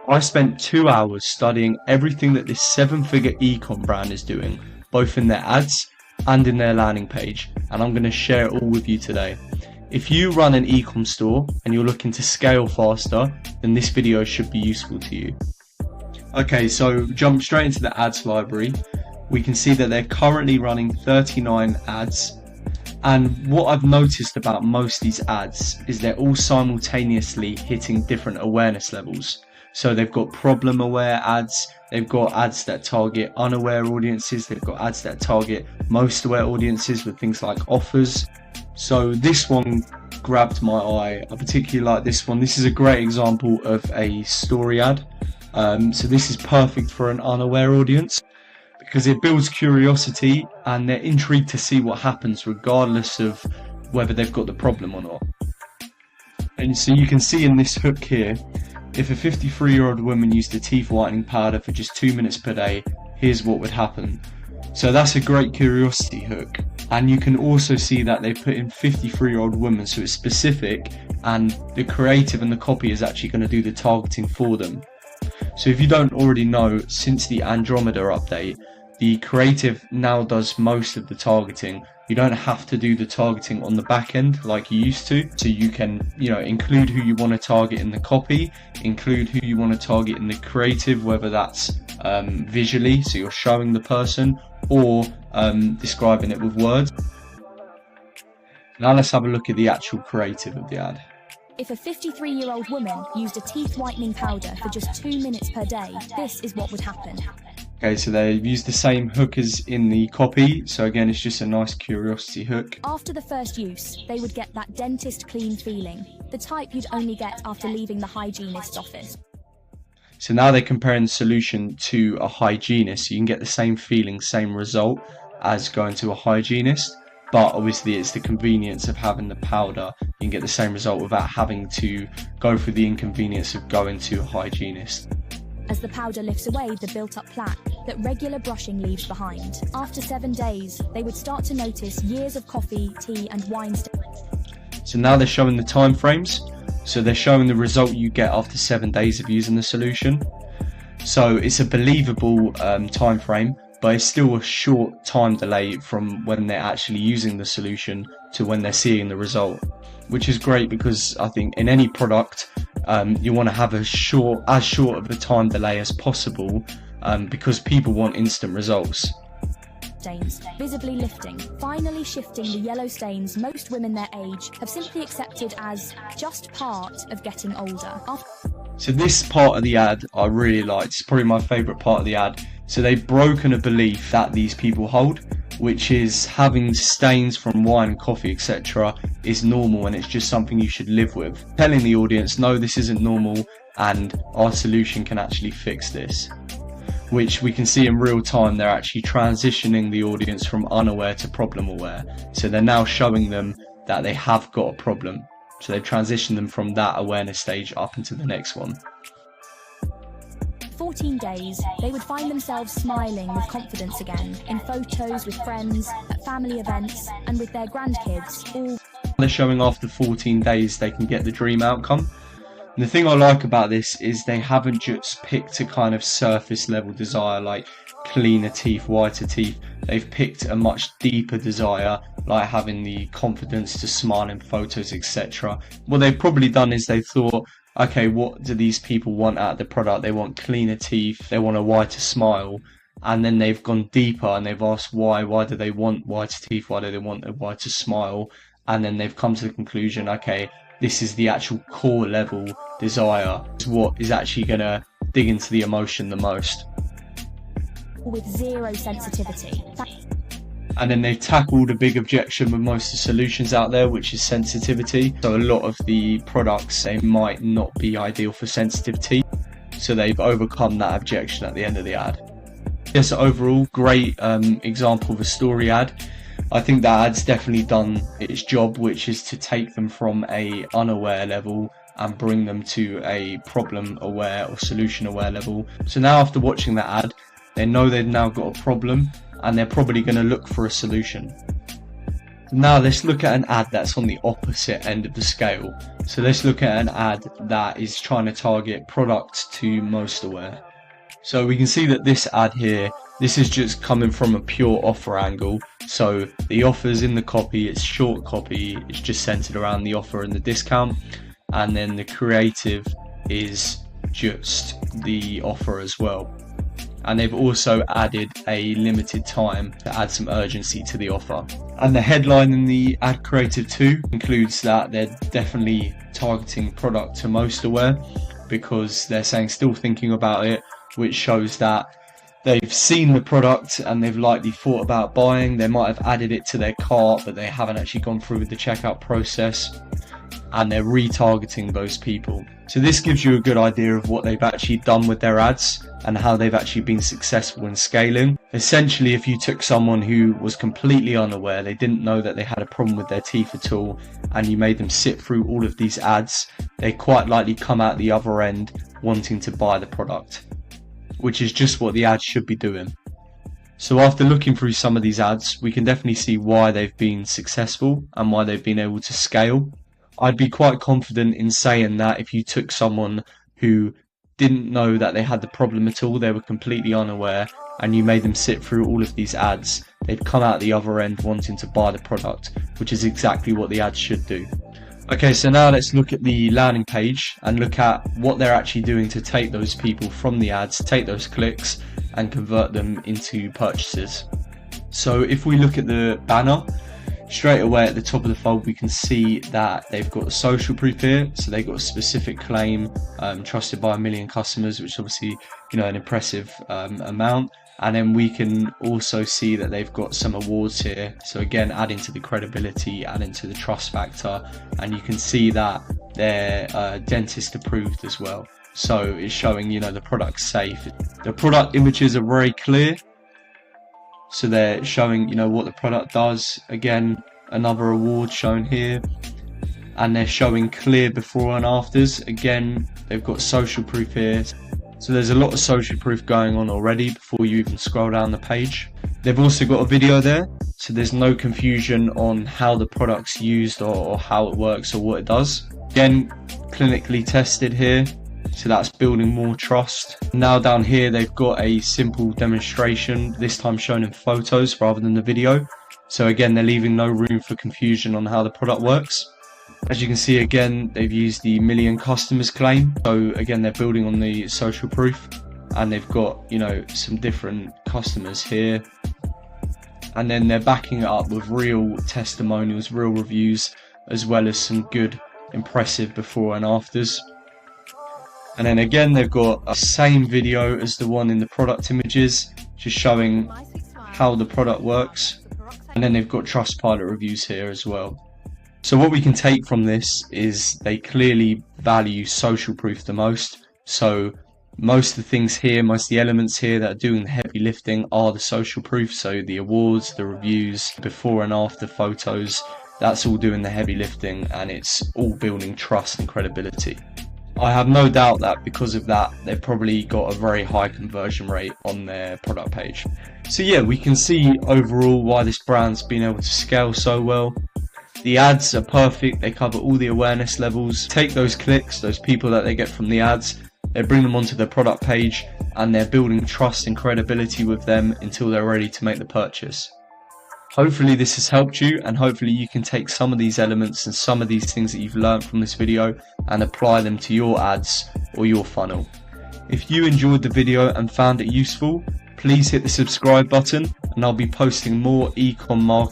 I spent 2 hours studying everything that this seven-figure ecom brand is doing, both in their ads and in their landing page, and I'm going to share it all with you today. If you run an ecom store and you're looking to scale faster, then this video should be useful to you. Okay, so jump straight into the ads library. We can see that they're currently running 39 ads. And what I've noticed about most of these ads is they're all simultaneously hitting different awareness levels. So they've got problem aware ads, they've got ads that target unaware audiences, they've got ads that target most aware audiences with things like offers. So this one grabbed my eye. I particularly like this one. This is a great example of a story ad. So this is perfect for an unaware audience, because it builds curiosity and they're intrigued to see what happens regardless of whether they've got the problem or not. And so you can see in this hook here, if a 53-year-old woman used a teeth whitening powder for just 2 minutes per day, here's what would happen. So that's a great curiosity hook. And you can also see that they put in 53-year-old women, so it's specific, and the creative and the copy is actually going to do the targeting for them. So if you don't already know, since the Andromeda update, the creative now does most of the targeting. You don't have to do the targeting on the back end like you used to. So you can, include who you want to target in the copy, include who you want to target in the creative, whether that's visually, so you're showing the person, or describing it with words. Now let's have a look at the actual creative of the ad. If a 53-year-old woman used a teeth whitening powder for just 2 minutes per day, this is what would happen. Okay, so they've used the same hook as in the copy, so again it's just a nice curiosity hook. After the first use, they would get that dentist clean feeling, the type you'd only get after leaving the hygienist's office. So now they're comparing the solution to a hygienist, so you can get the same feeling, same result as going to a hygienist, but obviously it's the convenience of having the powder. You can get the same result without having to go through the inconvenience of going to a hygienist. As the powder lifts away the built-up plaque that regular brushing leaves behind. After 7 days, they would start to notice years of coffee, tea and wine stains. So now they're showing the time frames. So they're showing the result you get after 7 days of using the solution. So it's a believable time frame, but it's still a short time delay from when they're actually using the solution to when they're seeing the result, which is great because I think in any product you want to have as short of a time delay as possible, because people want instant results. Stains visibly lifting, finally shifting the yellow stains most women their age have simply accepted as just part of getting older. So this part of the ad I really liked. It's probably my favourite part of the ad. So they've broken a belief that these people hold, which is having stains from wine and coffee, etc. is normal and it's just something you should live with. Telling the audience, no, this isn't normal and our solution can actually fix this. Which we can see in real time, they're actually transitioning the audience from unaware to problem aware. So they're now showing them that they have got a problem. So they've transitioned them from that awareness stage up into the next one. 14 days, they would find themselves smiling with confidence again, in photos with friends, at family events, and with their grandkids, all. They're showing after 14 days they can get the dream outcome. And the thing I like about this is they haven't just picked a kind of surface level desire like cleaner teeth, whiter teeth. They've picked a much deeper desire, like having the confidence to smile in photos, etc. What they've probably done is they've thought, okay, what do these people want out of the product? They want cleaner teeth, they want a whiter smile, and then they've gone deeper and they've asked why do they want whiter teeth, why do they want a whiter smile, and then they've come to the conclusion, okay, this is the actual core level desire. It's what is actually going to dig into the emotion the most. With zero sensitivity. And then they've tackled a big objection with most of the solutions out there, which is sensitivity. So a lot of the products, they might not be ideal for sensitivity. So they've overcome that objection at the end of the ad. Yes, overall, great example of a story ad. I think that ad's definitely done its job, which is to take them from a unaware level and bring them to a problem aware or solution aware level. So now after watching that ad, they know they've now got a problem and they're probably going to look for a solution. Now let's look at an ad that's on the opposite end of the scale. So let's look at an ad that is trying to target product to most aware. So we can see that this ad here, this is just coming from a pure offer angle. So the offer's in the copy, it's short copy, it's just centered around the offer and the discount. And then the creative is just the offer as well. And they've also added a limited time to add some urgency to the offer. And the headline in the ad creative too includes that they're definitely targeting product to most aware, because they're saying still thinking about it, which shows that they've seen the product and they've likely thought about buying. They might have added it to their cart, but they haven't actually gone through with the checkout process, and they're retargeting those people. So this gives you a good idea of what they've actually done with their ads and how they've actually been successful in scaling. Essentially, if you took someone who was completely unaware, they didn't know that they had a problem with their teeth at all, and you made them sit through all of these ads, they quite likely come out the other end wanting to buy the product, which is just what the ads should be doing. So after looking through some of these ads, we can definitely see why they've been successful and why they've been able to scale. I'd be quite confident in saying that if you took someone who didn't know that they had the problem at all, they were completely unaware, and you made them sit through all of these ads, they'd come out the other end wanting to buy the product, which is exactly what the ads should do. Okay, so now let's look at the landing page and look at what they're actually doing to take those people from the ads, take those clicks and convert them into purchases. So if we look at the banner, straight away at the top of the fold we can see that they've got social proof here. So they've got a specific claim, trusted by 1 million customers, which is obviously, you know, an impressive amount. And then we can also see that they've got some awards here, so again adding to the credibility, adding to the trust factor, and you can see that they're dentist approved as well, so it's showing, you know, the product's safe. The product images are very clear, so they're showing, you know, what the product does. Again, another award shown here, and they're showing clear before and afters. Again, they've got social proof here. So there's a lot of social proof going on already before you even scroll down the page. They've also got a video there, so there's no confusion on how the product's used or how it works or what it does. Again, clinically tested here, so that's building more trust. Now down here they've got a simple demonstration, this time shown in photos rather than the video. So again, they're leaving no room for confusion on how the product works. As you can see, again, they've used the 1 million customers claim. So again, they're building on the social proof, and they've got, you know, some different customers here. And then they're backing it up with real testimonials, real reviews, as well as some good, impressive before and afters. And then again, they've got a same video as the one in the product images, just showing how the product works. And then they've got Trustpilot reviews here as well. So what we can take from this is they clearly value social proof the most. So most of the things here, most of the elements here that are doing the heavy lifting are the social proof. So the awards, the reviews, before and after photos, that's all doing the heavy lifting, and it's all building trust and credibility. I have no doubt that because of that, they've probably got a very high conversion rate on their product page. So yeah, we can see overall why this brand's been able to scale so well. The ads are perfect, they cover all the awareness levels. Take those clicks, those people that they get from the ads, they bring them onto their product page, and they're building trust and credibility with them until they're ready to make the purchase. Hopefully this has helped you, and hopefully you can take some of these elements and some of these things that you've learned from this video and apply them to your ads or your funnel. If you enjoyed the video and found it useful, please hit the subscribe button, and I'll be posting more ecom marketing